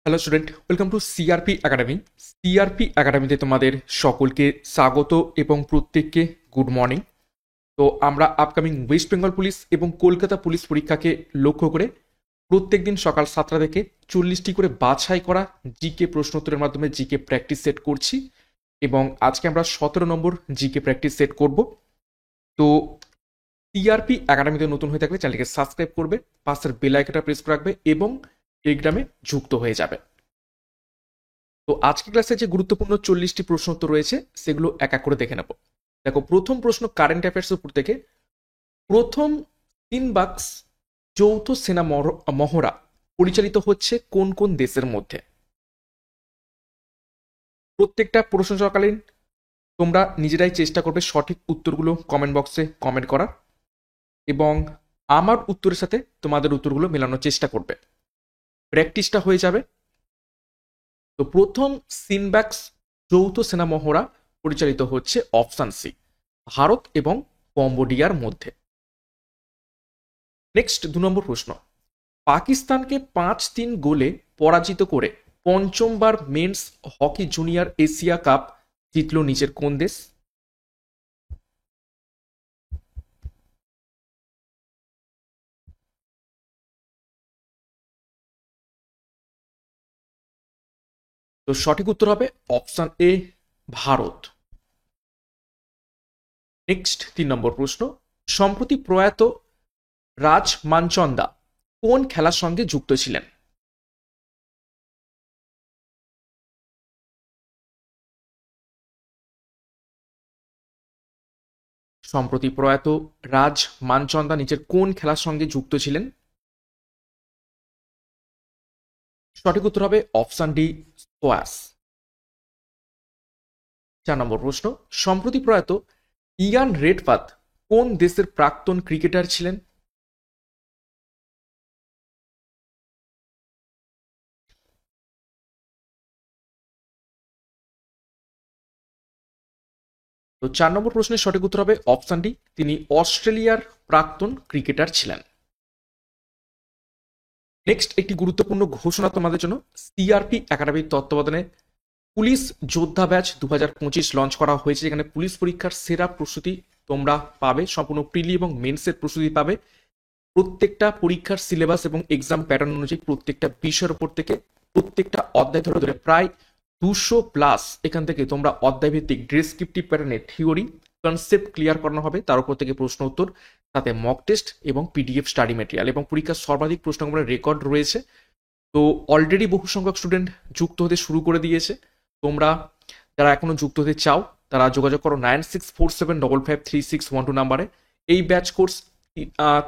Hello student, welcome to CRP academy. CRP একাডেমিতে তোমাদের সকলকে স্বাগত এবং প্রত্যেককে গুড মর্নিং। তো আমরা আপকামিং ওয়েস্ট বেঙ্গল পুলিশ এবং কলকাতা পুলিশ পরীক্ষাকে লক্ষ্য করে প্রত্যেকদিন সকাল 7টা থেকে 40টি করে বাছাই করা জিকে প্রশ্নোত্তরের মাধ্যমে জিকে প্র্যাকটিস সেট করছি এবং আজকে আমরা 17 নম্বর জিকে প্র্যাকটিস সেট করব। তো সিআরপি একাডেমিতে নতুন হয়ে থাকলে চ্যানেলকে সাবস্ক্রাইব করবে, পাশের বেল আইকনটা প্রেস করে রাখবে এবং টেলিগ্রামে যুক্ত হয়ে যাবে। তো আজকে ক্লাসে যে গুরুত্বপূর্ণ 40টি প্রশ্ন উত্তর রয়েছে সেগুলো এক এক করে দেখে নেব। দেখো, প্রথম প্রশ্ন কারেন্ট অ্যাফেয়ার্স উপর থেকে। প্রথম সিনবাক্স যৌথ সেনা মহড়া পরিচালিত হচ্ছে কোন কোন দেশের মধ্যে? প্রত্যেকটা প্রশ্ন চলাকালীন তোমরা নিজেরাই চেষ্টা করবে সঠিক উত্তরগুলো কমেন্ট বক্সে কমেন্ট করার এবং আমার উত্তরের সাথে তোমাদের উত্তরগুলো মেলানোর চেষ্টা করবে, প্র্যাকটিসটা হয়ে যাবে। তো প্রথম সিনব্যাক্স যৌথ সেনা মহড়া পরিচালিত হচ্ছে অপশন সি, ভারত এবং কম্বোডিয়ার মধ্যে। নেক্সট 2 নম্বর প্রশ্ন। পাকিস্তানকে 5-3 গোলে পরাজিত করে পঞ্চমবার men's hockey junior Asia cup জিতল নিচের কোন দেশ? তো সঠিক উত্তর হবে option A, Bharat. Next 3 number প্রশ্ন। সম্প্রতি প্রয়াত রাজ মানচন্দা কোন খেলার সঙ্গে যুক্ত ছিলেন? সম্প্রতি প্রয়াত রাজ মানচন্দা নিচের কোন খেলার সঙ্গে যুক্ত ছিলেন? সঠিক উত্তর হবে অপশন ডি, স্কোয়াশ। 4 নম্বর প্রশ্ন। সম্প্রতি প্রয়াত ইয়ান রেডপাথ কোন দেশের প্রাক্তন ক্রিকেটার ছিলেন? তো 4 নম্বর প্রশ্নের সঠিক উত্তর হবে অপশন ডি, তিনি অস্ট্রেলিয়ার প্রাক্তন ক্রিকেটার ছিলেন। নেক্সট একটি গুরুত্বপূর্ণ ঘোষণা তোমাদের জন্য। সিআরপি একাডেমির তত্ত্বাবধানে পুলিশ যোদ্ধা ব্যাচ 2025 লঞ্চ করা হয়েছে, যেখানে পুলিশ পরীক্ষার সেরা প্রস্তুতি তোমরা পাবে, সম্পূর্ণ প্রিলি এবং মেন্সের প্রস্তুতি পাবে। প্রত্যেকটা পরীক্ষার সিলেবাস এবং এক্সাম প্যাটার্ন অনুযায়ী প্রত্যেকটা বিষয়ের উপর থেকে প্রত্যেকটা অধ্যায় ধরে ধরে প্রায় 200+ এখান থেকে তোমরা অধ্যায় ভিত্তিক ডেসক্রিপটিভ প্যাটার্নে থিওরি কনসেপ্ট ক্লিয়ার করানো হবে, তার উপর থেকে প্রশ্ন উত্তর, সাথে মক টেস্ট এবং পিডিএফ স্টাডি মেটেরিয়াল, এবং পরীক্ষার সর্বাধিক প্রশ্নগুলোর রেকর্ড রয়েছে। তো অলরেডি বহু সংখ্যক স্টুডেন্ট যুক্ত হতে শুরু করে দিয়েছে। তোমরা যারা এখনো যুক্ত হতে চাও তারা যোগাযোগ করো 9647553612 নাম্বারে। এই ব্যাচ কোর্স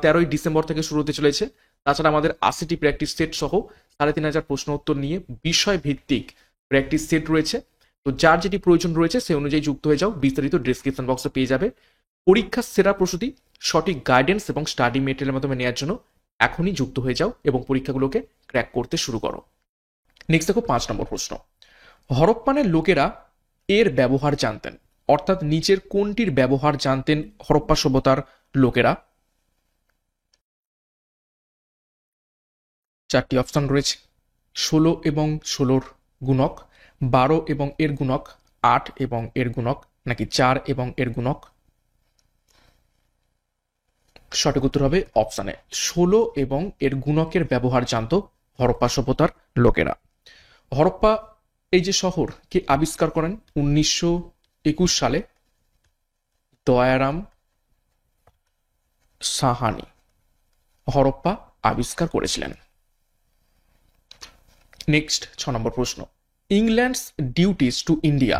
13ই ডিসেম্বর থেকে শুরু হতে চলেছে। তাছাড়া আমাদের 80টি প্র্যাকটিস সেট সহ 3500 প্রশ্ন উত্তর নিয়ে বিষয় ভিত্তিক প্র্যাকটিস সেট রয়েছে। তো যার যেটি প্রয়োজন রয়েছে সেই অনুযায়ী যুক্ত হয়ে যাও, বিস্তারিত ডিসক্রিপশন বক্সে পেয়ে যাবে। পরীক্ষার সেরা প্রস্তুতি, সঠিক গাইডেন্স এবং স্টাডি মেটেরিয়ালের মাধ্যমে নেওয়ার জন্য এখনই যুক্ত হয়ে যাও এবং পরীক্ষাগুলোকে ক্র্যাক করতে শুরু করো। নেক্সট দেখো 5 নম্বর প্রশ্ন। হরপ্পানের লোকেরা এর ব্যবহার জানতেন, অর্থাৎ নিচের কোনটির ব্যবহার জানতেন হরপ্পা সভ্যতার লোকেরা? 4টি অপশন রয়েছে: 16 এবং 16-র গুণক, 12 এবং এর গুণক, 8 এবং এর গুণক, নাকি 4 এবং এর গুণক? সঠিক উত্তর হবে অপশন এ, 16 এবং এর গুণকের ব্যবহার জানতো হরপ্পা সভ্যতার লোকেরা। হরপ্পা এই যে শহর কে আবিষ্কার করেন 1921 সালে? দয়ারাম সাহানি হরপ্পা আবিষ্কার করেছিলেন। নেক্সট 6 নম্বর প্রশ্ন। ইংল্যান্ডস ডিউটিস টু ইন্ডিয়া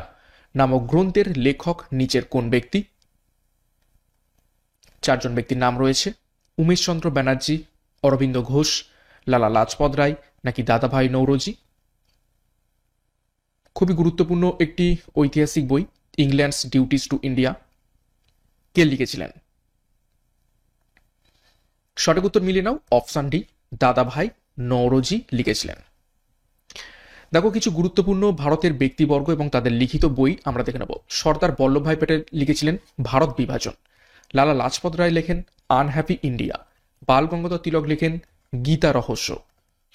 নামক গ্রন্থের লেখক নিচের কোন ব্যক্তি? 4জন ব্যক্তির নাম রয়েছে: উমেশচন্দ্র ব্যানার্জি, অরবিন্দ ঘোষ, লালা লাজপত রায়, নাকি দাদাভাই নৌরোজি? খুবই গুরুত্বপূর্ণ একটি ঐতিহাসিক বই ইংল্যান্ডস ডিউটিস টু ইন্ডিয়া। কে লিখেছিলেন? সঠিক উত্তর মিলিয়ে নাও, অপশন ডি, দাদাভাই নৌরোজি লিখেছিলেন। দেখো, কিছু গুরুত্বপূর্ণ ভারতের ব্যক্তিবর্গ এবং তাদের লিখিত বই আমরা দেখে নেব। সর্দার বল্লভভাই প্যাটেল লিখেছিলেন ভারত বিভাজন। লালা লাজপত রায় লেখেন আনহ্যাপি ইন্ডিয়া। বাল গঙ্গাধর তিলক লেখেন গীতা রহস্য।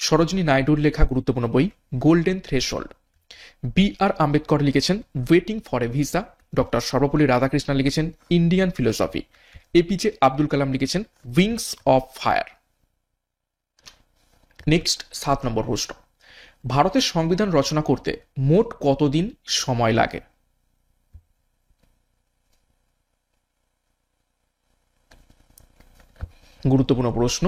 সরোজিনী নাইডুর লেখা গুরুত্বপূর্ণ বই গোল্ডেন থ্রেশহোল্ড। বি আর আম্বেদকর লিখেছেন waiting for a visa. Doctor Sarvepalli Radhakrishnan লিখেছেন Indian philosophy. APJ Abdul Kalam লিখেছেন উইংস অফ ফায়ার। নেক্সট 7 নম্বর প্রশ্ন, ভারতের সংবিধান রচনা করতে মোট কতদিন সময় লাগে? গুরুত্বপূর্ণ প্রশ্ন,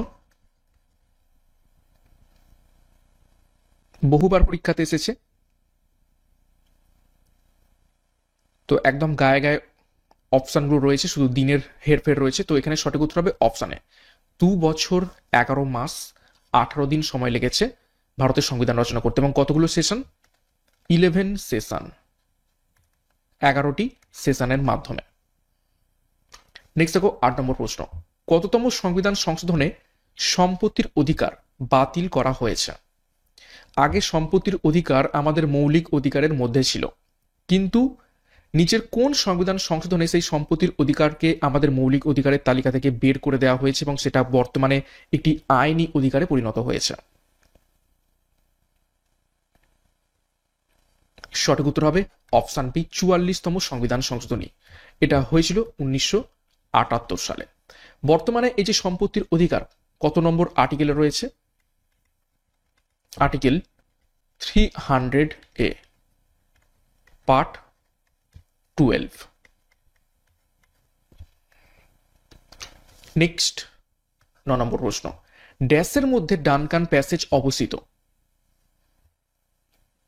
বহুবার পরীক্ষাতে এসেছে, তো একদম গায়ে গায়ে অপশানগুলো রয়েছে, শুধু দিনের হেরফের রয়েছে। তো এখানে সঠিক উত্তর হবে অপশানে 2 বছর 11 মাস 18 দিন সময় লেগেছে ভারতের সংবিধান রচনা করতে। এবং কতগুলো সেশন? 11 সেশন, 11টি সেশনের মাধ্যমে। নেক্সট দেখো 8 নম্বর প্রশ্ন, কততম সংবিধান সংশোধনে সম্পত্তির অধিকার বাতিল করা হয়েছে? আগে সম্পত্তির অধিকার আমাদের মৌলিক অধিকারের মধ্যে ছিল, কিন্তু নিচের কোন সংবিধান সংশোধনে সেই সম্পত্তির অধিকারকে আমাদের মৌলিক অধিকারের তালিকা থেকে বের করে দেওয়া হয়েছে এবং সেটা বর্তমানে একটি আইনি অধিকারে পরিণত হয়েছে? সঠিক উত্তর হবে অপশন বি 44তম সংবিধান সংশোধনী। এটা হয়েছিল 1978 সালে। বর্তমানে এই যে সম্পত্তির অধিকার কত নম্বর আর্টিকেলে রয়েছে? Article 300A part 12। নেক্সট 9 নম্বর প্রশ্ন, ড্যাশের মধ্যে ডানকান প্যাসেজ অবস্থিত?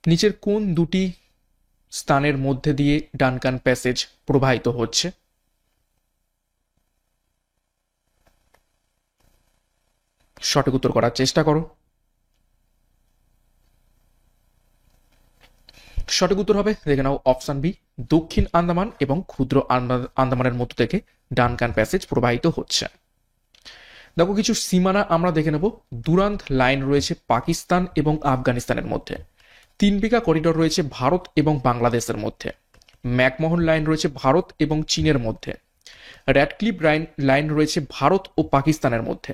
নিচের কোন দুটি স্থানের মধ্যে দিয়ে ডানকান প্যাসেজ প্রবাহিত হচ্ছে? সঠিক উত্তর করার চেষ্টা করো। সঠিক উত্তর হবে, দেখে নাও, অপশন বি দক্ষিণ আন্দামান এবং ক্ষুদ্র আন্দামানের মধ্য থেকে ডানকান প্যাসেজ প্রবাহিত হচ্ছে। দেখো কিছু সীমানা আমরা দেখে নেব। দুরান্ত লাইন রয়েছে পাকিস্তান এবং আফগানিস্তানের মধ্যে। 3 বিঘা করিডোর রয়েছে ভারত এবং বাংলাদেশের মধ্যে। ম্যাকমোহন লাইন রয়েছে ভারত এবং চীনের মধ্যে। র্যাডক্লিফ লাইন রয়েছে ভারত ও পাকিস্তানের মধ্যে।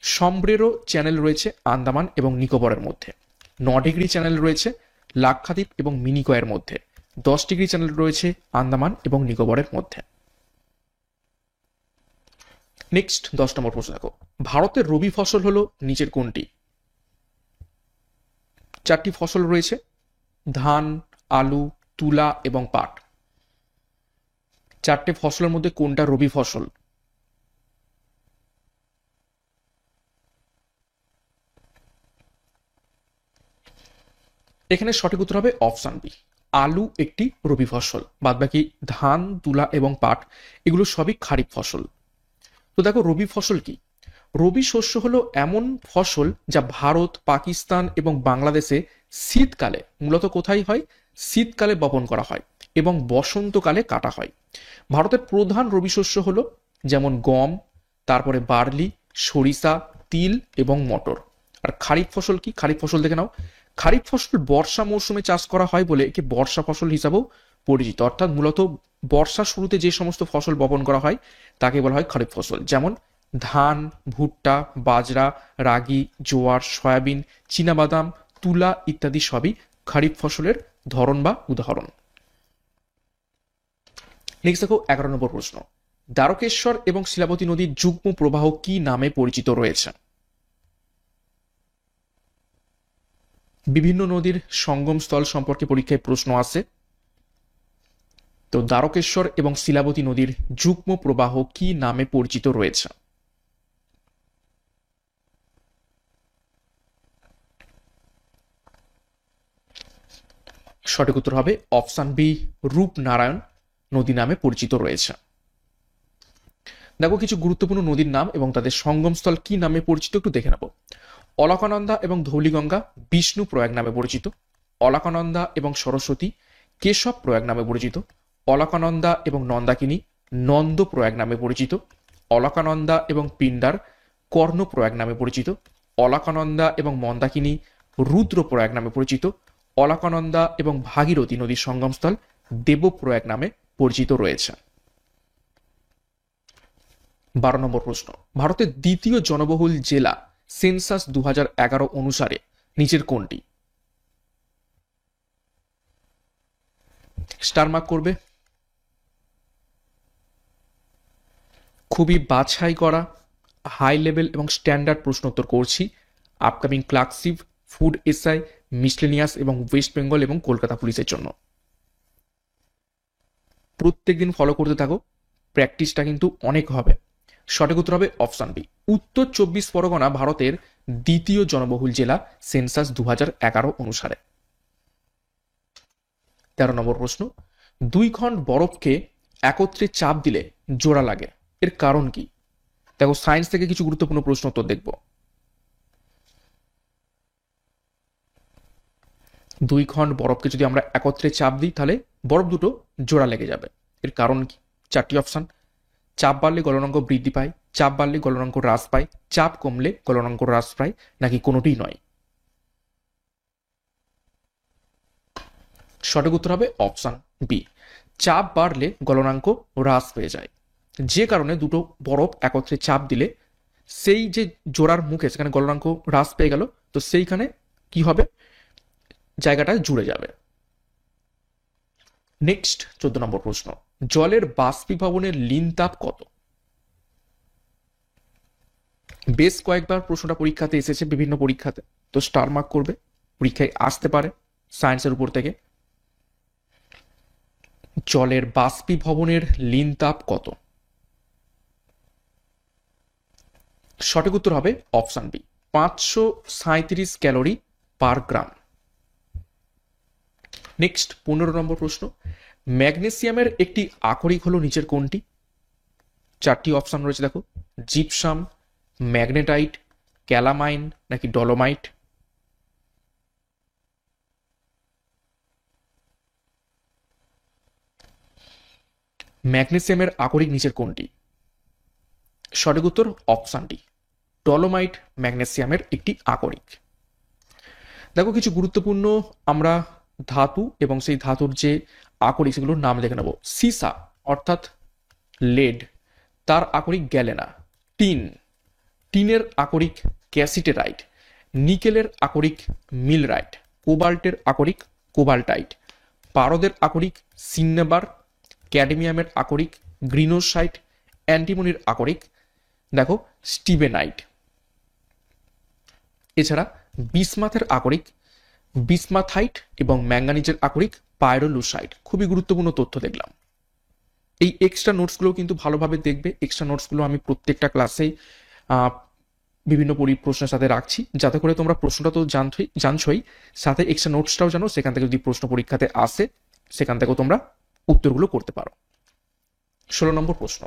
সম্ব্রেরো চ্যানেল রয়েছে আন্দামান এবং নিকোবরের মধ্যে। 9 ডিগ্রি চ্যানেল রয়েছে লাক্ষাদ্বীপ এবং মিনিকয়ের মধ্যে। 10 ডিগ্রি চ্যানেল রয়েছে আন্দামান এবং নিকোবরের মধ্যে। নেক্সট 10 নম্বর প্রশ্ন দেখো, ভারতের রবি ফসল হলো নিচের কোনটি? 4টি ফসল রয়েছে, ধান, আলু, তুলা এবং পাট। 4টে ফসলের মধ্যে কোনটা রবি ফসল? এখানে সঠিক উত্তর হবে অপশন বি, আলু একটি রবি ফসল। বাদবাকি ধান, তুলা এবং পাট এগুলো সবই খারিফ ফসল। তো দেখো রবি ফসল কি? রবি শস্য হলো এমন ফসল যা ভারত, পাকিস্তান এবং বাংলাদেশে শীতকালে, মূলত কোথায় হয়? শীতকালে বপন করা হয় এবং বসন্তকালে কাটা হয়। ভারতের প্রধান রবি শস্য হলো যেমন গম, তারপরে বার্লি, সরিষা, তিল এবং মটর। আর খারিফ ফসল কি? খারিফ ফসল দেখে নাও, খারিফ ফসল বর্ষা মৌসুমে চাষ করা হয় বলে একে বর্ষা ফসল হিসাবেও পরিচিত। অর্থাৎ মূলত বর্ষা শুরুতে যে সমস্ত ফসল বপন করা হয় তাকে বলা হয় খারিফ ফসল, যেমন ধান, ভুট্টা, বাজরা, রাগি, জোয়ার, সয়াবিন, চীনাবাদাম, তুলা ইত্যাদি সবই খারিফ ফসলের ধরন বা উদাহরণ। নেক্সট দেখো 11 নম্বর প্রশ্ন, দ্বারকেশ্বর এবং শিলাবতী নদীর যুগ্ম প্রবাহ কি নামে পরিচিত রয়েছে? বিভিন্ন নদীর সঙ্গম স্থল সম্পর্কে পরীক্ষায় প্রশ্ন আসে। তো দ্বারকেশ্বর এবং শিলাবতী নদীর যুগ্ম প্রবাহ কি নামে পরিচিত রয়েছে? সঠিক উত্তর হবে অপশন বি, রূপনারায়ণ নদী নামে পরিচিত রয়েছে। দেখো কিছু গুরুত্বপূর্ণ নদীর নাম এবং তাদের সঙ্গমস্থল কি নামে পরিচিত একটু দেখে নেব। অলকানন্দা এবং ধৌলিগঙ্গা বিষ্ণু প্রয়াগ নামে পরিচিত। অলকানন্দা এবং সরস্বতী কেশব প্রয়াগ নামে পরিচিত। অলকানন্দা এবং নন্দাকিনী নন্দ প্রয়াগ নামে পরিচিত। অলকানন্দা এবং পিণ্ডার কর্ণ প্রয়াগ নামে পরিচিত। অলকানন্দা এবং মন্দাকিনী রুদ্র প্রয়াগ নামে পরিচিত। অলকানন্দা এবং ভাগীরথী নদীর সঙ্গমস্থল দেবপ্রয়াগ নামে পরিচিত রয়েছে। 12 নম্বর প্রশ্ন, ভারতের দ্বিতীয় জনবহুল জেলা সেন্সাস 2011 অনুসারে নিচের কোনটি? স্টার মার্ক করবে। খুবই বাছাই করা হাই লেভেল এবং স্ট্যান্ডার্ড প্রশ্নোত্তর করছি upcoming clerkship, food SI, miscellaneous এবং ওয়েস্ট বেঙ্গল এবং কলকাতা পুলিশের জন্য। প্রত্যেকদিন ফলো করতে থাকো, প্র্যাকটিসটা কিন্তু অনেক হবে। সঠিক উত্তর হবে অপশন বি। উত্তর 24 পরগনা ভারতের দ্বিতীয় জনবহুল জেলা সেন্সাস 2011 অনুসারে। 13 নম্বর প্রশ্ন, 2 খণ্ড বরফকে একত্রে চাপ দিলে জোড়া লাগে, এর কারণ কি? দেখো সায়েন্স থেকে কিছু গুরুত্বপূর্ণ প্রশ্ন উত্তর দেখব। 2 খণ্ড বরফকে যদি আমরা একত্রে চাপ দিই তাহলে বরফ দুটো জোড়া লেগে যাবে, এর কারণ কি? 4টি অপশন। চাপ বাড়লে গলনাঙ্ক বৃদ্ধি পায়, চাপ বাড়লে গলনাঙ্ক হ্রাস পায়, চাপ কমলে গলনাঙ্ক হ্রাস পায়, নাকি কোনোটিই নয়? সঠিক উত্তর হবে অপশন বি। চাপ বাড়লে গলনাঙ্ক হ্রাস পেয়ে যায়, যে কারণে দুটো বরফ একত্রে চাপ দিলে সেই যে জোড়ার মুখে সেখানে গলনাঙ্ক হ্রাস পেয়ে গেল, তো সেইখানে কি হবে, জায়গাটা জুড়ে যাবে। নেক্সট 14 নম্বর প্রশ্ন, জলের বাষ্পীভবনের লীন তাপ কত? বেশ কয়েকবার প্রশ্নটা পরীক্ষাতে এসেছে, বিভিন্ন পরীক্ষাতে, তো স্টার মার্ক করবে, পরীক্ষায় আসতে পারে সায়েন্সের উপর থেকে। জলের বাষ্পীভবনের লীন তাপ কত? সঠিক উত্তর হবে অপশন বি, 537 ক্যালোরি পার গ্রাম। নেক্সট 15 নম্বর প্রশ্ন, ম্যাগনেসিয়ামের একটি আকরিক হলো নিচের কোনটি? 4টি অপশন রয়েছে দেখো, জিপসাম, ম্যাগনেটাইট, ক্যালামাইন, নাকি ডলোমাইট? ম্যাগনেসিয়ামের আকরিক নিচের কোনটি? সঠিক উত্তর অপশন ডি, ডলোমাইট ম্যাগনেসিয়ামের একটি আকরিক। দেখো কিছু গুরুত্বপূর্ণ আমরা ধাতু এবং সেই ধাতুর যে আকরিক সেগুলোর নাম দেখে নেব। সিসা অর্থাৎ লেড, তার আকরিক গ্যালেনা। টিন, টিনের আকরিক ক্যাসিটেরাইট। নিকেলের আকরিক মিলরাইট। কোবাল্টের আকরিক কোবাল্টাইট। পারদের আকরিক সিন্নেবার। ক্যাডমিয়ামের আকরিক গ্রিনোসাইট। অ্যান্টিমনির আকরিক দেখো স্টিবেনাইট। এছাড়া বিসমাথের আকরিক বিসমাথাইট এবং ম্যাঙ্গানিজের আকরিক পাইরোলুসাইট। খুবই গুরুত্বপূর্ণ তথ্য দেখলাম। এই এক্সট্রা নোটসগুলো কিন্তু ভালোভাবে দেখবে। এক্সট্রা নোটসগুলো আমি প্রত্যেকটা ক্লাসেই বিভিন্ন প্রশ্নের সাথে রাখছি, যাতে করে তোমরা প্রশ্নটা তো জানছই, সাথে এক্সট্রা নোটসটাও জানো, সেখান থেকে যদি প্রশ্ন পরীক্ষাতে আসে সেখান থেকেও তোমরা উত্তরগুলো করতে পারো। 16 নম্বর প্রশ্ন,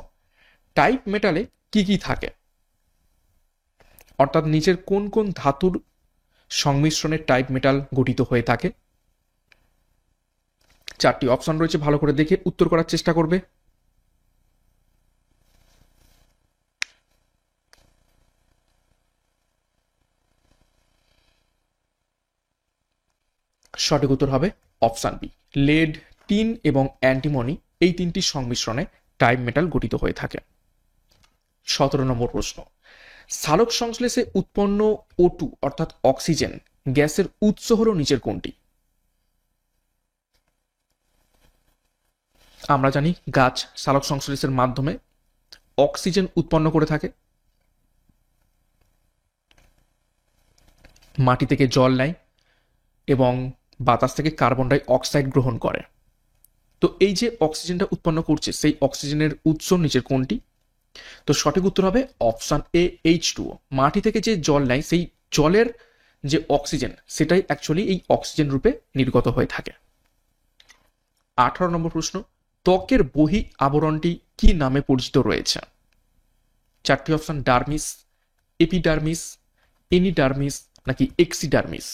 টাইপ মেটালে কি কি থাকে? অর্থাৎ নিচের কোন কোন ধাতুর সংমিশ্রণে টাইপ মেটাল গঠিত হয়ে থাকে? 4টি অপশন রয়েছে, ভালো করে দেখে উত্তর করার চেষ্টা করবে। সঠিক উত্তর হবে অপশন বি, লেড, টিন এবং অ্যান্টিমনি, এই 3টি সংমিশ্রণে টাইপ মেটাল গঠিত হয়ে থাকে। 17 নম্বর প্রশ্ন, সালোক সংশ্লেষে উৎপন্ন O2 অর্থাৎ অক্সিজেন গ্যাসের উৎস হলো নিচের কোনটি? আমরা জানি গাছ সালোক সংশ্লেষের মাধ্যমে অক্সিজেন উৎপন্ন করে থাকে, মাটি থেকে জল নেয় এবং বাতাস থেকে কার্বন ডাই অক্সাইড গ্রহণ করে। তো এই যে অক্সিজেনটা উৎপন্ন করছে সেই অক্সিজেনের উৎস নিচের কোনটি? তো সঠিক উত্তর হবে অপশন এ, H2O। মাটি থেকে যে জল নেয় সেই জলের যে অক্সিজেন সেটাই অ্যাকচুয়ালি এই অক্সিজেন রূপে নির্গত হয়ে থাকে। 18 নম্বর প্রশ্ন, ত্বকের বহি আবরণটি কি নামে পরিচিত রয়েছে? 4টি অপশন, ডার্মিস, এপিডার্মিস, এনিডার্মিস, নাকি এক্সিডার্মিস?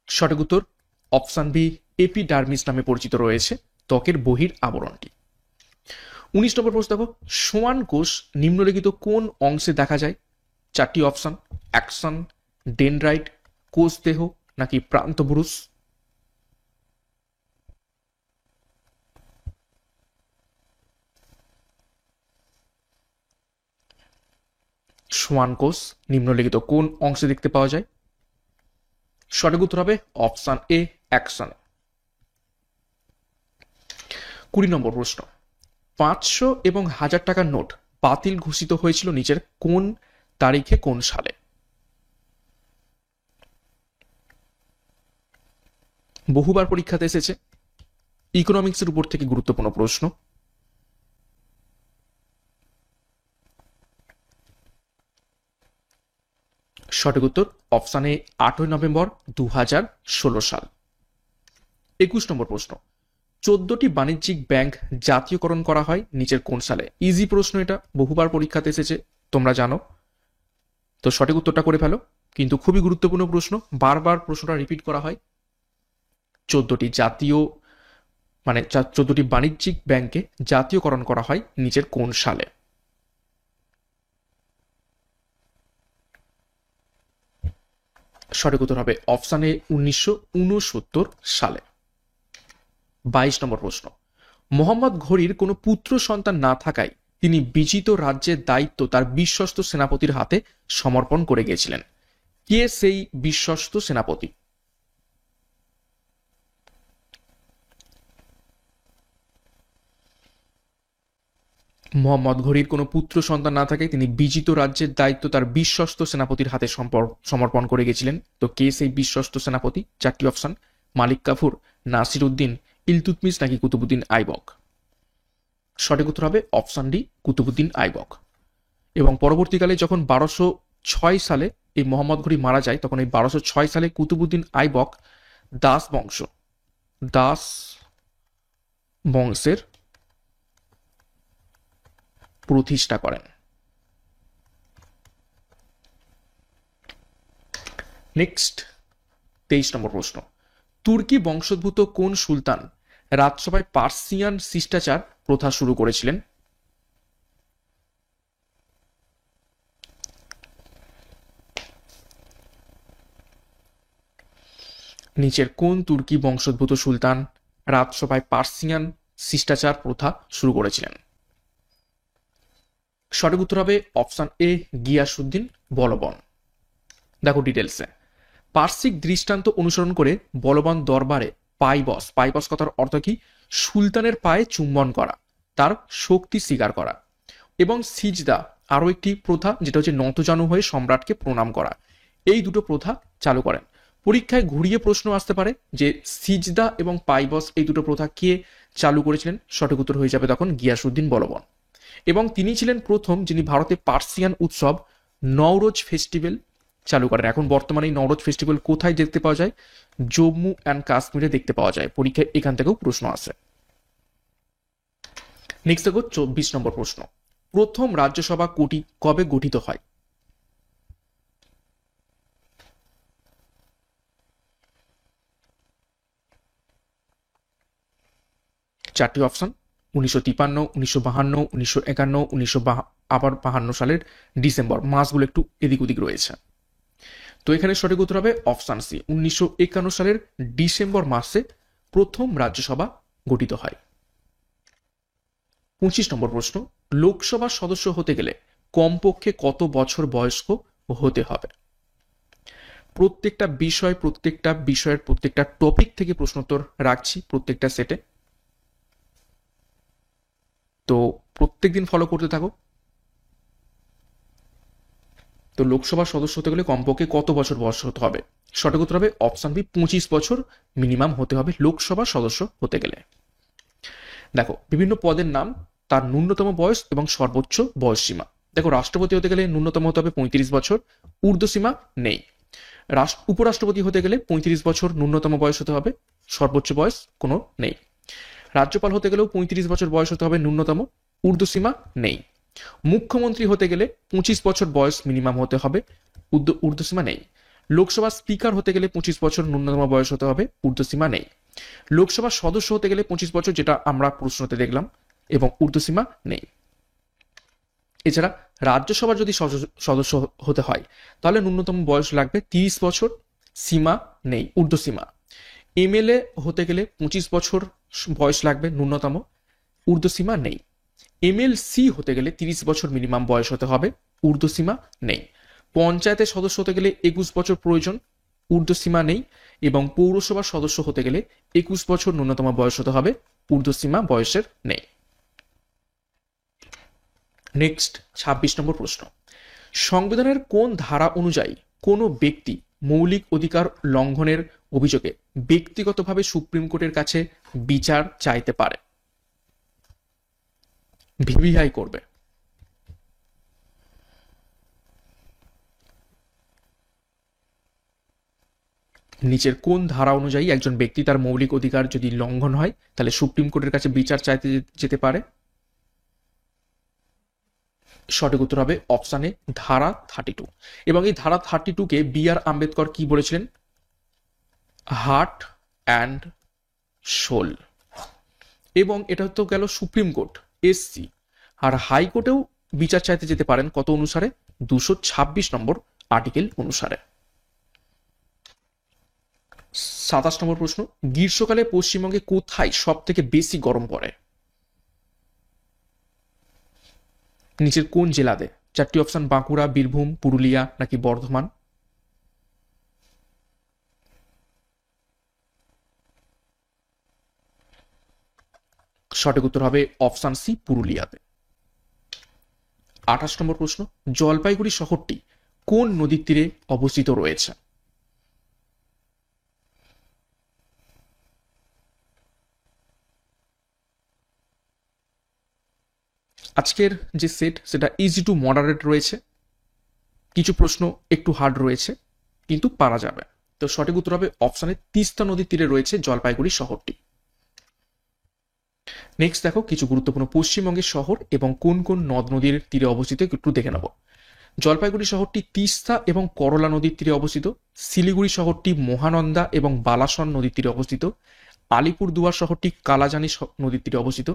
সঠিক উত্তর অপশন বি, এপিডার্মিস নামে পরিচিত রয়েছে ত্বকের বহির আবরণটি। 19 নম্বর প্রশ্ন দেখো, সোয়ান কোষ নিম্নলিখিত কোন অংশে দেখা যায়? 4টি অপশন, অ্যাকশন, ডেনড্রাইট, কোষ দেহ, নাকি প্রান্তপুরুষ? সোয়ান কোষ নিম্নলিখিত কোন অংশে দেখতে পাওয়া যায়? সঠিক উত্তর হবে অপশন এ, অ্যাকশনে। 20 নম্বর প্রশ্ন, 500 এবং 1000 টাকার নোট বাতিল ঘোষিত হয়েছিল নিচের কোন তারিখে কোন সালে? বহুবার পরীক্ষাতে এসেছে, ইকোনমিক্সের উপর থেকে গুরুত্বপূর্ণ প্রশ্ন। সঠিক উত্তর অপশন এ, 8 নভেম্বর 2016 সাল। 21 নম্বর প্রশ্ন, 14টি বাণিজ্যিক ব্যাংক জাতীয়করণ করা হয় নিচের কোন সালে? ইজি প্রশ্ন, এটা বহুবার পরীক্ষাতে এসেছে, তোমরা জানো। তো সঠিক উত্তরটা করে ফেলো, কিন্তু খুবই গুরুত্বপূর্ণ প্রশ্ন, বারবার প্রশ্নটা রিপিট করা হয়। 14টি বাণিজ্যিক ব্যাংকে জাতীয়করণ করা হয় নিচের কোন সালে? সঠিক উত্তর হবে অপশন এ, 1969 সালে। 22 নম্বর প্রশ্ন, মোহাম্মদ ঘুরির কোনো পুত্র সন্তান না থাকায় তিনি বিজিত রাজ্যের দায়িত্ব তার বিশ্বস্ত সেনাপতির হাতে সমর্পণ করে গিয়েছিলেন। কে সেই বিশ্বস্ত সেনাপতি? মোহাম্মদ ঘুরির কোনো পুত্র সন্তান না থাকায় তিনি বিজিত রাজ্যের দায়িত্ব তার বিশ্বস্ত সেনাপতির হাতে সমর্পণ করে গেছিলেন। তো কে সেই বিশ্বস্ত সেনাপতি? 4টি অপশন, মালিক কাফুর, নাসির উদ্দিন, ইলতুৎমিশ নাকি কুতুবুদ্দিন আইবক? সঠিক উত্তর হবে অপশন ডি, কুতুবুদ্দিন আইবক। এবং পরবর্তীকালে যখন 1206 সালে এই মোহাম্মদ ঘুরি মারা যায়, তখন এই 1206 সালে কুতুবুদ্দিন আইবক দাস বংশের প্রতিষ্ঠা করেন। নেক্সট 23 নম্বর প্রশ্ন, তুর্কি বংশোদ্ভূত কোন সুলতান রাজসভায় পার্সিয়ান শিষ্টাচার প্রথা শুরু করেছিলেন? নিচের কোন তুর্কি বংশোদ্ভূত সুলতান রাজসভায় পার্সিয়ান শিষ্টাচার প্রথা শুরু করেছিলেন? সঠিক উত্তর হবে অপশন এ, গিয়াসউদ্দিন বলবন। দেখো ডিটেলসে, পার্সিক দৃষ্টান্ত অনুসরণ করে বলবন দরবারে পাইবস কথার অর্থ কি? সুলতানের পায়ে চুম্বন করা, তার শক্তি স্বীকার করা। এবং সিজদা আরো একটি প্রথা, যেটা হচ্ছে নতজানু হয়ে সম্রাটকে প্রণাম করা। এই দুটো প্রথা চালু করেন। পরীক্ষায় ঘুরিয়ে প্রশ্ন আসতে পারে যে সিজদা এবং পাইবস এই দুটো প্রথা কে চালু করেছিলেন? সঠিক উত্তর হয়ে যাবে তখন গিয়াসউদ্দিন বলবন। এবং তিনি ছিলেন প্রথম যিনি ভারতে পার্সিয়ান উৎসব নওরোজ ফেস্টিভ্যাল চালু করেন। এখন বর্তমানে এই নওরোজ ফেস্টিভ্যাল কোথায় দেখতে পাওয়া যায়? জম্মু অ্যান্ড কাশ্মীরে দেখতে পাওয়া যায়। পরীক্ষায় এখান থেকেও প্রশ্ন আসে। নেক্সট দেখো 24 নম্বর প্রশ্ন, প্রথম রাজ্যসভা কবে গঠিত হয়? চারটি অপশন, 1953, 1952, 1951, 1952 সালের ডিসেম্বর। মাসগুলো একটু এদিক ওদিক রয়েছে। তো এখানে সঠিক উত্তর হবে অপশন সি, 1951 সালের ডিসেম্বর মাসে প্রথম রাজ্যসভা গঠিত হয়। 25 নম্বর প্রশ্ন, লোকসভার সদস্য হতে গেলে কমপক্ষে কত বছর বয়স্ক হতে হবে? প্রত্যেকটা বিষয়ের প্রত্যেকটা টপিক থেকে প্রশ্নোত্তর রাখছি প্রত্যেকটা সেটে, তো প্রত্যেকদিন ফলো করতে থাকো। তো লোকসভার সদস্য হতে গেলে কমপক্ষে কত বছর বয়স হতে হবে? সঠিক উত্তর হবে অপশন বি, 25 বছর মিনিমাম হতে হবে লোকসভার সদস্য হতে গেলে। দেখো বিভিন্ন পদের নাম, তার ন্যূনতম বয়স এবং সর্বোচ্চ বয়স সীমা। দেখো রাষ্ট্রপতি হতে গেলে ন্যূনতম হতে হবে 35 বছর, ঊর্ধ্বসীমা নেই। উপরাষ্ট্রপতি হতে গেলে 35 বছর ন্যূনতম বয়স হতে হবে, সর্বোচ্চ বয়স কোনো নেই। রাজ্যপাল হতে গেলেও 35 বছর বয়স হতে হবে ন্যূনতম, ঊর্ধ্বসীমা নেই। মুখ্যমন্ত্রী হতে গেলে 25 বছর বয়স মিনিমাম হতে হবে, ঊর্ধ্বসীমা নেই। লোকসভার স্পিকার হতে গেলে 25 বছর ন্যূনতম বয়স হতে হবে, ঊর্ধ্বসীমা নেই। লোকসভার সদস্য হতে গেলে 25 বছর, যেটা আমরা প্রশ্নতে দেখলাম, এবং ঊর্ধ্বসীমা নেই। এছাড়া রাজ্যসভার যদি সদস্য হতে হয় তাহলে ন্যূনতম বয়স লাগবে 30 বছর, সীমা নেই, ঊর্ধ্বসীমা। এমএলএ হতে গেলে 25 বছর বয়স লাগবে ন্যূনতম, ঊর্ধ্বসীমা নেই। এমএলসি হতে গেলে 30 বছর মিনিমাম বয়স হতে হবে, ঊর্ধ্বসীমা নেই। পঞ্চায়েতের সদস্য হতে গেলে 21 বছর প্রয়োজন, ঊর্ধ্বসীমা নেই। এবং পৌরসভার সদস্য হতে গেলে 21 বছর ন্যূনতম বয়স হতে হবে, ঊর্ধ্বসীমা বয়সের নেই। নেক্সট 26 নম্বর প্রশ্ন, সংবিধানের কোন ধারা অনুযায়ী কোনো ব্যক্তি মৌলিক অধিকার লঙ্ঘনের অভিযোগে ব্যক্তিগতভাবে সুপ্রিম কোর্টের কাছে বিচার চাইতে পারে? ভিভিআই করবে। নিচের কোন ধারা অনুযায়ী একজন ব্যক্তি তার মৌলিক অধিকার যদি লঙ্ঘন হয় তাহলে সুপ্রিম কোর্টের কাছে বিচার চাইতে যেতে পারে? সঠিক উত্তর হবে অপশানে ধারা 32। এবং এই ধারা 32কে বি.আর. আম্বেদকর কি বলেছিলেন? Heart and soul. এবং এটা তো গেল সুপ্রিম কোর্ট, এসসি। আর হাইকোর্টেও বিচার চাইতে যেতে পারেন কত অনুসারে? 226 নম্বর আর্টিকেল অনুসারে। 27 নম্বর প্রশ্ন, গ্রীষ্মকালে পশ্চিমবঙ্গে কোথায় সব থেকে বেশি গরম পড়ে? নিচের কোন জেলাতে? চারটি অপশন, বাঁকুড়া, বীরভূম, পুরুলিয়া নাকি বর্ধমান? সঠিক উত্তর হবে অপশন সি, পুরুলিয়াতে। 28 নম্বর প্রশ্ন, জলপাইগুড়ি শহরটি কোন নদীর তীরে অবস্থিত রয়েছে? আজকের যে সেট সেটা ইজি টু মডারেট রয়েছে, কিছু প্রশ্ন একটু হার্ড রয়েছে কিন্তু পারা যাবে। তো সঠিক উত্তর হবে অপশানে তিস্তা নদীর তীরে রয়েছে জলপাইগুড়ি শহরটি। নেক্সট দেখো কিছু গুরুত্বপূর্ণ পশ্চিমবঙ্গের শহর এবং কোন কোন নদ নদীর তীরে অবস্থিত একটু দেখে নেব। জলপাইগুড়ি শহরটি তিস্তা এবং করলা নদীর তীরে অবস্থিত। শিলিগুড়ি শহরটি মহানন্দা এবং বালাসন নদীর তীরে অবস্থিত। আলিপুরদুয়ার শহরটি কালাজানি নদীর তীরে অবস্থিত।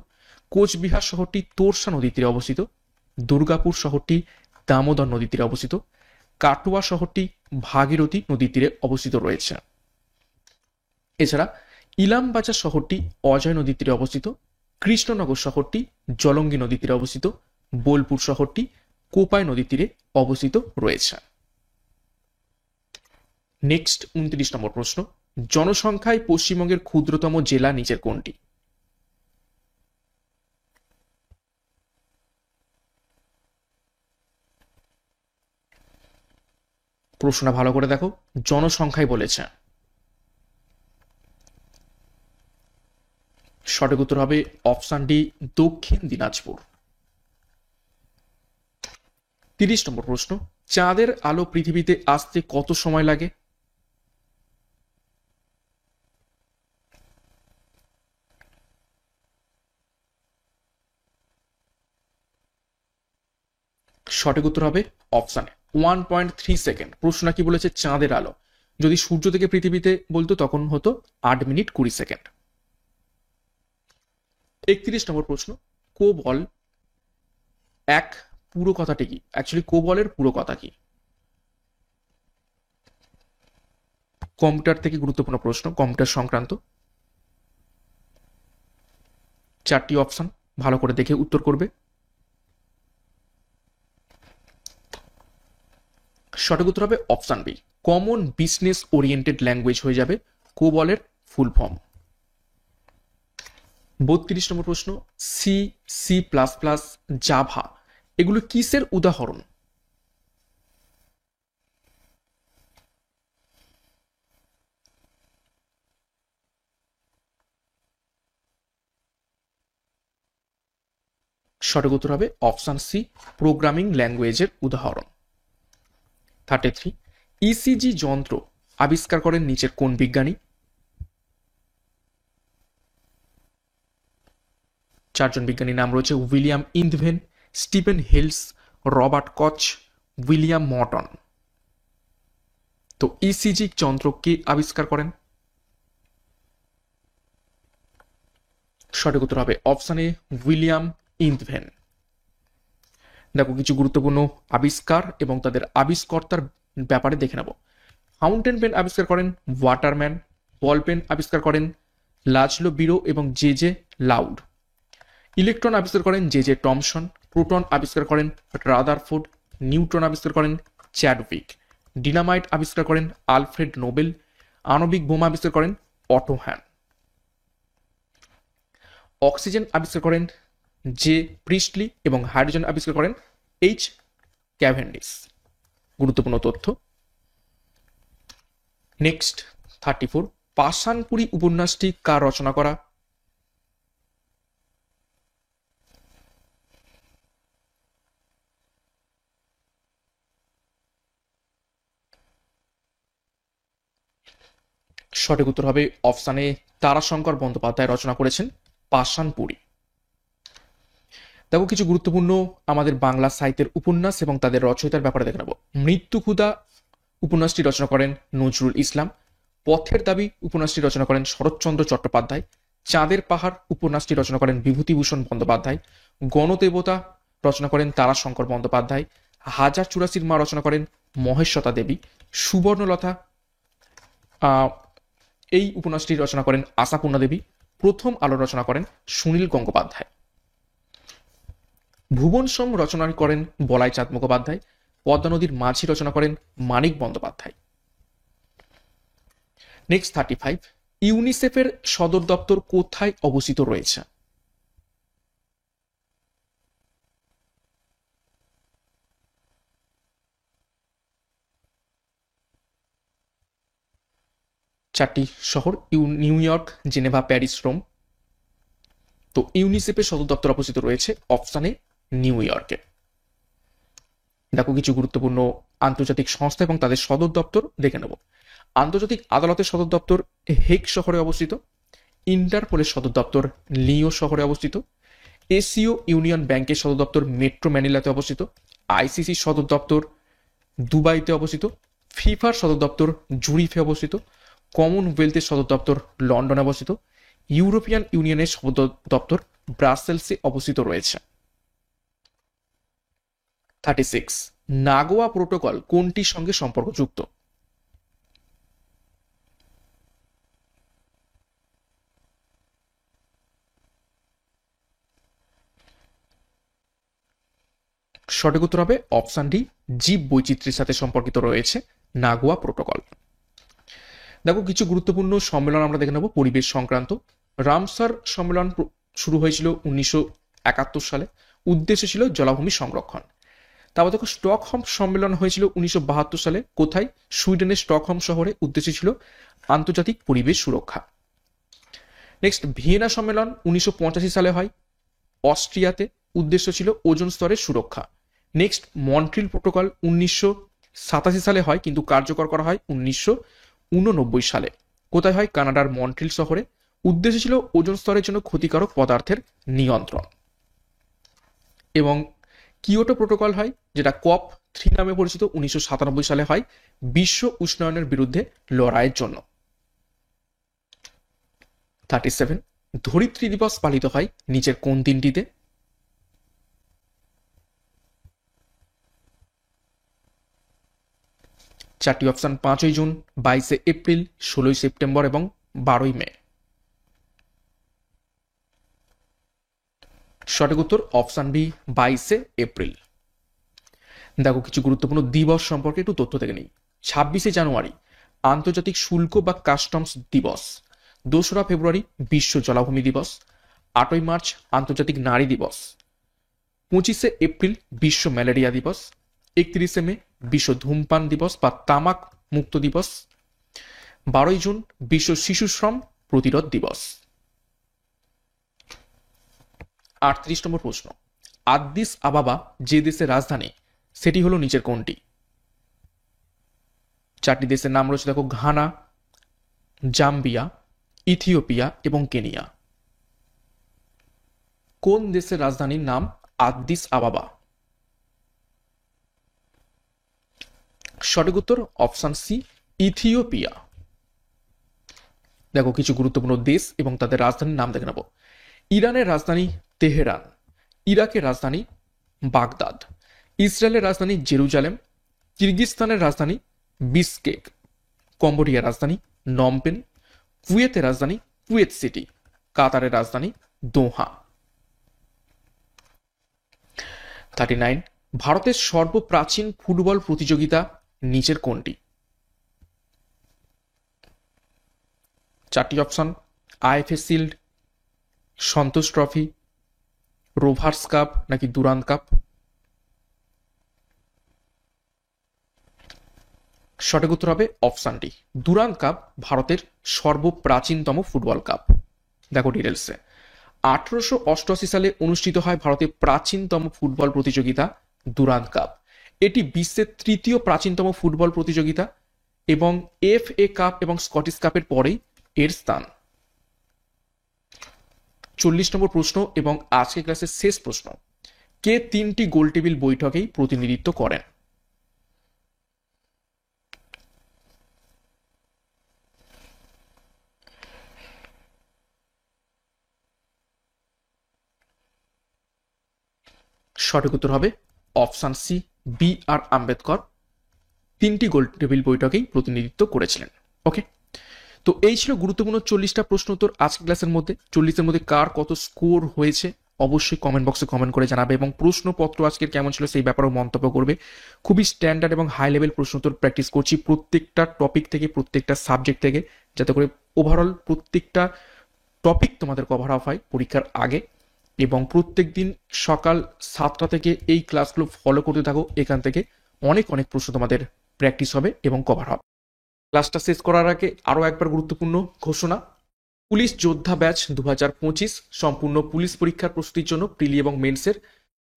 কোচবিহার শহরটি তোরসা নদীর তীরে অবস্থিত। দুর্গাপুর শহরটি দামোদর নদীর তীরে অবস্থিত। কাটোয়া শহরটি ভাগীরথী নদীর তীরে অবস্থিত রয়েছে। এছাড়া ইলামবাজার শহরটি অজয় নদীর তীরে অবস্থিত। কৃষ্ণনগর শহরটি জলঙ্গি নদীর তীরে অবস্থিত। বোলপুর শহরটি কোপাই নদীর তীরে অবস্থিত রয়েছে। নেক্সট 29 নম্বর প্রশ্ন, জনসংখ্যায় পশ্চিমবঙ্গের ক্ষুদ্রতম জেলা নিচের কোনটি? প্রশ্নটা ভালো করে দেখো, জনসংখ্যায় বলেছে। সঠিক উত্তর হবে অপশন ডি, দক্ষিণ দিনাজপুর। 30 নম্বর প্রশ্ন, চাঁদের আলো পৃথিবীতে আসতে কত সময় লাগে? সঠিক উত্তর হবে অপশানে 1.3 সেকেন্ড। প্রশ্নটা কি বলেছে? চাঁদের আলো যদি সূর্য থেকে পৃথিবীতে বলতো তখন হতো 8 মিনিট 20 সেকেন্ড। 31 নম্বর প্রশ্ন, কোবল এক পুরো কথাটি কি? অ্যাকচুয়ালি কোবলের পুরো কথা কি? কম্পিউটার থেকে গুরুত্বপূর্ণ প্রশ্ন, কম্পিউটার সংক্রান্ত। 4টি অপশন ভালো করে দেখে উত্তর করবে। সঠিক উত্তর হবে option B, common business oriented language হয়ে যাবে কোবলের ফুল ফর্ম। 32 নম্বর প্রশ্ন, C, C plus plus, Java এগুলো কিসের উদাহরণ? সঠিক উত্তর হবে অপশন সি, প্রোগ্রামিং ল্যাঙ্গুয়েজের উদাহরণ। 33, ইসিজি যন্ত্র আবিষ্কার করেন নিচের কোন বিজ্ঞানী? 4 জন বিজ্ঞানীর নাম রয়েছে, উইলিয়াম ইন্ডভেন, স্টিফেন হেলস, রবার্ট কচ, উইলিয়াম মর্টন। তো ইসিজি যন্ত্র কে আবিষ্কার করেন? সঠিক উত্তর হবে অপশন এ, উইলিয়াম ইন্ডভেন। দেখো কিছু গুরুত্বপূর্ণ আবিষ্কার এবং তাদের আবিষ্কর্তার ব্যাপারে দেখে নেব। ফাউন্টেন পেন আবিষ্কার করেন ওয়াটারম্যান। বল পেন আবিষ্কার করেন লাজলো বিরো এবং জে জে লাউড। ইলেকট্রন আবিষ্কার করেন জে জে টমসন। প্রোটন আবিষ্কার করেন রাদারফোর্ড। নিউট্রন আবিষ্কার করেন চ্যাডউইক। ডিনামাইট আবিষ্কার করেন আলফ্রেড নোবেল। আণবিক বোমা আবিষ্কার করেন অটো হ্যান। অক্সিজেন আবিষ্কার করেন জে প্রিস্টলি এবং হাইড্রোজেন আবিষ্কার করেন এইচ ক্যাভেন্ডিস। গুরুত্বপূর্ণ তথ্য। নেক্সট 34, পাষাণপুরী উপন্যাসটি কার রচনা করা? সঠিক উত্তর হবে অপশন এ, তারাশঙ্কর বন্দ্যোপাধ্যায় রচনা করেছেন পাষাণপুরী। দেখো কিছু গুরুত্বপূর্ণ আমাদের বাংলা সাহিত্যের উপন্যাস এবং তাদের রচয়িতার ব্যাপারে দেখে নেব। মৃত্যুক্ষুধা উপন্যাসটি রচনা করেন নজরুল ইসলাম। পথের দাবি উপন্যাসটি রচনা করেন শরৎচন্দ্র চট্টোপাধ্যায়। চাঁদের পাহাড় উপন্যাসটি রচনা করেন বিভূতিভূষণ বন্দ্যোপাধ্যায়। গণদেবতা রচনা করেন তারাশঙ্কর বন্দ্যোপাধ্যায়। হাজার চুরাশির মা রচনা করেন মহেশ্বতা দেবী। সুবর্ণলতা এই উপন্যাসটি রচনা করেন আশাপূর্ণা দেবী। প্রথম আলো রচনা করেন সুনীল গঙ্গোপাধ্যায়। ভুবন সোম রচনা করেন বলাই চাঁদ মুখোপাধ্যায়। পদ্মা নদীর মাঝি রচনা করেন মানিক বন্দ্যোপাধ্যায়। নেক্সট 35, ইউনিসেফের সদর দপ্তর কোথায় অবস্থিত রয়েছে? চারটি শহর New York, Geneva, Paris, Rome. তো ইউনিসেফের সদর দপ্তর অবস্থিত রয়েছে অপশন এ নিউ ইয়র্কে। দেখো কিছু গুরুত্বপূর্ণ আন্তর্জাতিক সংস্থা এবং তাদের সদর দপ্তর দেখে নেব। আন্তর্জাতিক আদালতের সদর দপ্তর হেগ শহরে অবস্থিত। ইন্টারপোলের সদর দপ্তর লিও শহরে অবস্থিত। এশীয় ইউনিয়ন ব্যাংকের সদর দপ্তর মেট্রো ম্যানিলাতে অবস্থিত। আইসিসির সদর দপ্তর দুবাইতে অবস্থিত। ফিফার সদর দপ্তর জুরিফে অবস্থিত। কমনওয়েলথের সদর দপ্তর লন্ডনে অবস্থিত। ইউরোপিয়ান ইউনিয়নের সদর দপ্তর ব্রাসেলসে অবস্থিত রয়েছে। 36, নাগোয়া প্রোটোকল কোনটির সঙ্গে সম্পর্কযুক্ত? সঠিক উত্তর হবে অপশন ডি, জীব বৈচিত্র্যের সাথে সম্পর্কিত রয়েছে নাগোয়া প্রোটোকল। দেখো কিছু গুরুত্বপূর্ণ সম্মেলন আমরা দেখে নেব পরিবেশ সংক্রান্ত। রামসার সম্মেলন শুরু হয়েছিল 1971 সালে। উদ্দেশ্য ছিল জলাভূমি সংরক্ষণ। তারপর দেখো স্টকহোম সম্মেলন হয়েছিল 1972 সালে। কোথায়? সুইডেনের স্টকহোম শহরে। উদ্দেশ্য ছিল আন্তর্জাতিক পরিবেশ সুরক্ষা। নেক্সট ভিয়েনা সম্মেলন 1985 সালে হয় অস্ট্রিয়াতে। উদ্দেশ্য ছিল ওজোন স্তরের সুরক্ষা। নেক্সট মন্ট্রিল প্রোটোকল 1987 সালে হয়, কিন্তু কার্যকর করা হয় 1989 সালে। কোথায় হয়? কানাডার মন্ট্রিল শহরে। উদ্দেশ্য ছিল ওজোন স্তরের জন্য ক্ষতিকারক পদার্থের নিয়ন্ত্রণ। এবং কিয়োটো প্রোটোকল হয়, যেটা কপ 3 নামে পরিচিত, 1997 সালে হয় বিশ্ব উষ্ণায়নের বিরুদ্ধে লড়াইয়ের জন্য। 37, ধরিত্রী দিবস পালিত হয় নিচের কোন দিনটিতে? চারটি অপশন 5 জুন, 22 এপ্রিল, 16 সেপ্টেম্বর এবং 12 মে। সঠিক উত্তর অপশন বি, 22 এপ্রিল। দেখো কিছু গুরুত্বপূর্ণ দিবস সম্পর্কে একটু তথ্য থেকে নেই। 26 জানুয়ারি আন্তর্জাতিক শুল্ক বা কাস্টমস দিবস। 2রা ফেব্রুয়ারি বিশ্ব জলাভূমি দিবস। 8ই মার্চ আন্তর্জাতিক নারী দিবস। 25 এপ্রিল বিশ্ব ম্যালেরিয়া দিবস। 31 মে বিশ্ব ধূমপান দিবস বা তামাক মুক্ত দিবস। 12 জুন বিশ্ব শিশু শ্রম প্রতিরোধ দিবস। 38 নম্বর প্রশ্ন, আদ্দিস আবাবা যে দেশের রাজধানী সেটি হলো নিচের কোনটি? চারটি দেশের নাম রয়েছে দেখো, ঘানা, জাম্বিয়া, ইথিওপিয়া এবং কেনিয়া। কোন দেশের রাজধানীর নাম আদ্দিস আবাবা? সঠিক উত্তর অপশন সি, ইথিওপিয়া। দেখো কিছু গুরুত্বপূর্ণ দেশ এবং তাদের রাজধানীর নাম দেখে নেব। ইরানের রাজধানী তেহরান। ইরাকের রাজধানী বাগদাদ। ইসরায়েলের রাজধানী জেরুজালেম। কিরগিজস্তানের রাজধানী বিশকেক। কম্বোডিয়ার রাজধানী নমপেন। কুয়েতের রাজধানী কুয়েত সিটি। কাতারের রাজধানী দোহা। 39, ভারতের সর্বপ্রাচীন ফুটবল প্রতিযোগিতা নিচের কোনটি? চারটি অপশন: আইএফএ শিল্ড, সন্তোষ ট্রফি, রোভার্স কাপ নাকি দুরান্ত কাপ। সঠিক উত্তর হবে অপশন ডি, দুরান্ত কাপ ভারতের সর্বপ্রাচীনতম ফুটবল কাপ। দেখো ডিটেলসে, 1888 সালে অনুষ্ঠিত হয় ভারতের প্রাচীনতম ফুটবল প্রতিযোগিতা দুরান্ত কাপ। এটি বিশ্বের তৃতীয় প্রাচীনতম ফুটবল প্রতিযোগিতা এবং এফএ কাপ এবং স্কটিশ কাপের পরেই এর স্থান। 40 নম্বর প্রশ্ন এবং আজকের ক্লাসের শেষ প্রশ্ন, কে 3টি গোল টেবিল বৈঠকেই প্রতিনিধিত্ব করেন? সঠিক উত্তর হবে অপশন সি, বি আর আম্বেদকর 3টি গোল টেবিল বৈঠকেই প্রতিনিধিত্ব করেছিলেন। ওকে, তো এই ছিল গুরুত্বপূর্ণ 40টা প্রশ্ন উত্তর আজকের ক্লাসের মধ্যে। 40-এর মধ্যে কার কত স্কোর হয়েছে অবশ্যই কমেন্ট বক্সে কমেন্ট করে জানাবে এবং প্রশ্নপত্র আজকের কেমন ছিল সেই ব্যাপারেও মন্তব্য করবে। খুবই স্ট্যান্ডার্ড এবং হাই লেভেল প্রশ্ন উত্তর প্র্যাকটিস করছি প্রত্যেকটা টপিক থেকে, প্রত্যেকটা সাবজেক্ট থেকে, যাতে করে ওভারঅল প্রত্যেকটা টপিক তোমাদের কভার আপ হয় পরীক্ষার আগে। এবং প্রত্যেক দিন সকাল 7টা থেকে এই ক্লাসগুলো ফলো করতে থাকো, এখান থেকে অনেক অনেক প্রশ্ন তোমাদের প্র্যাকটিস হবে এবং কভার হবে। ক্লাসটা শেষ করার আগে আরও একবার গুরুত্বপূর্ণ ঘোষণা, পুলিশ যোদ্ধা ব্যাচ 2025 সম্পূর্ণ পুলিশ পরীক্ষার প্রস্তুতির জন্য প্রিলি এবং মেন্সের।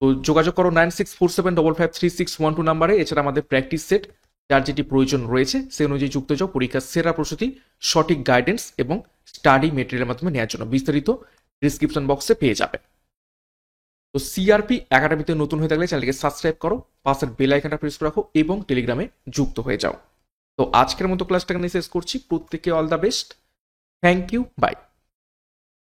তো যোগাযোগ করো 9647553612 নাম্বারে। এছাড়া আমাদের প্র্যাকটিস সেট যার যেটি প্রয়োজন রয়েছে সে অনুযায়ী যুক্ত যাও পরীক্ষার সেরা প্রস্তুতি, সঠিক গাইডেন্স এবং স্টাডি মেটেরিয়ালের মাধ্যমে নেওয়ার জন্য। বিস্তারিত ডিসক্রিপশন বক্সে পেয়ে যাবে। তো সিআরপি একাডেমিতে নতুন হয়ে থাকলে চ্যানেলকে সাবস্ক্রাইব করো, পাশের বেল আইকনটা প্রেস করে রাখো এবং টেলিগ্রামে যুক্ত হয়ে যাও। তো আজকের মতো ক্লাসটাকে নিয়ে শেষ করছি। প্রত্যেককে all the best, thank you, by.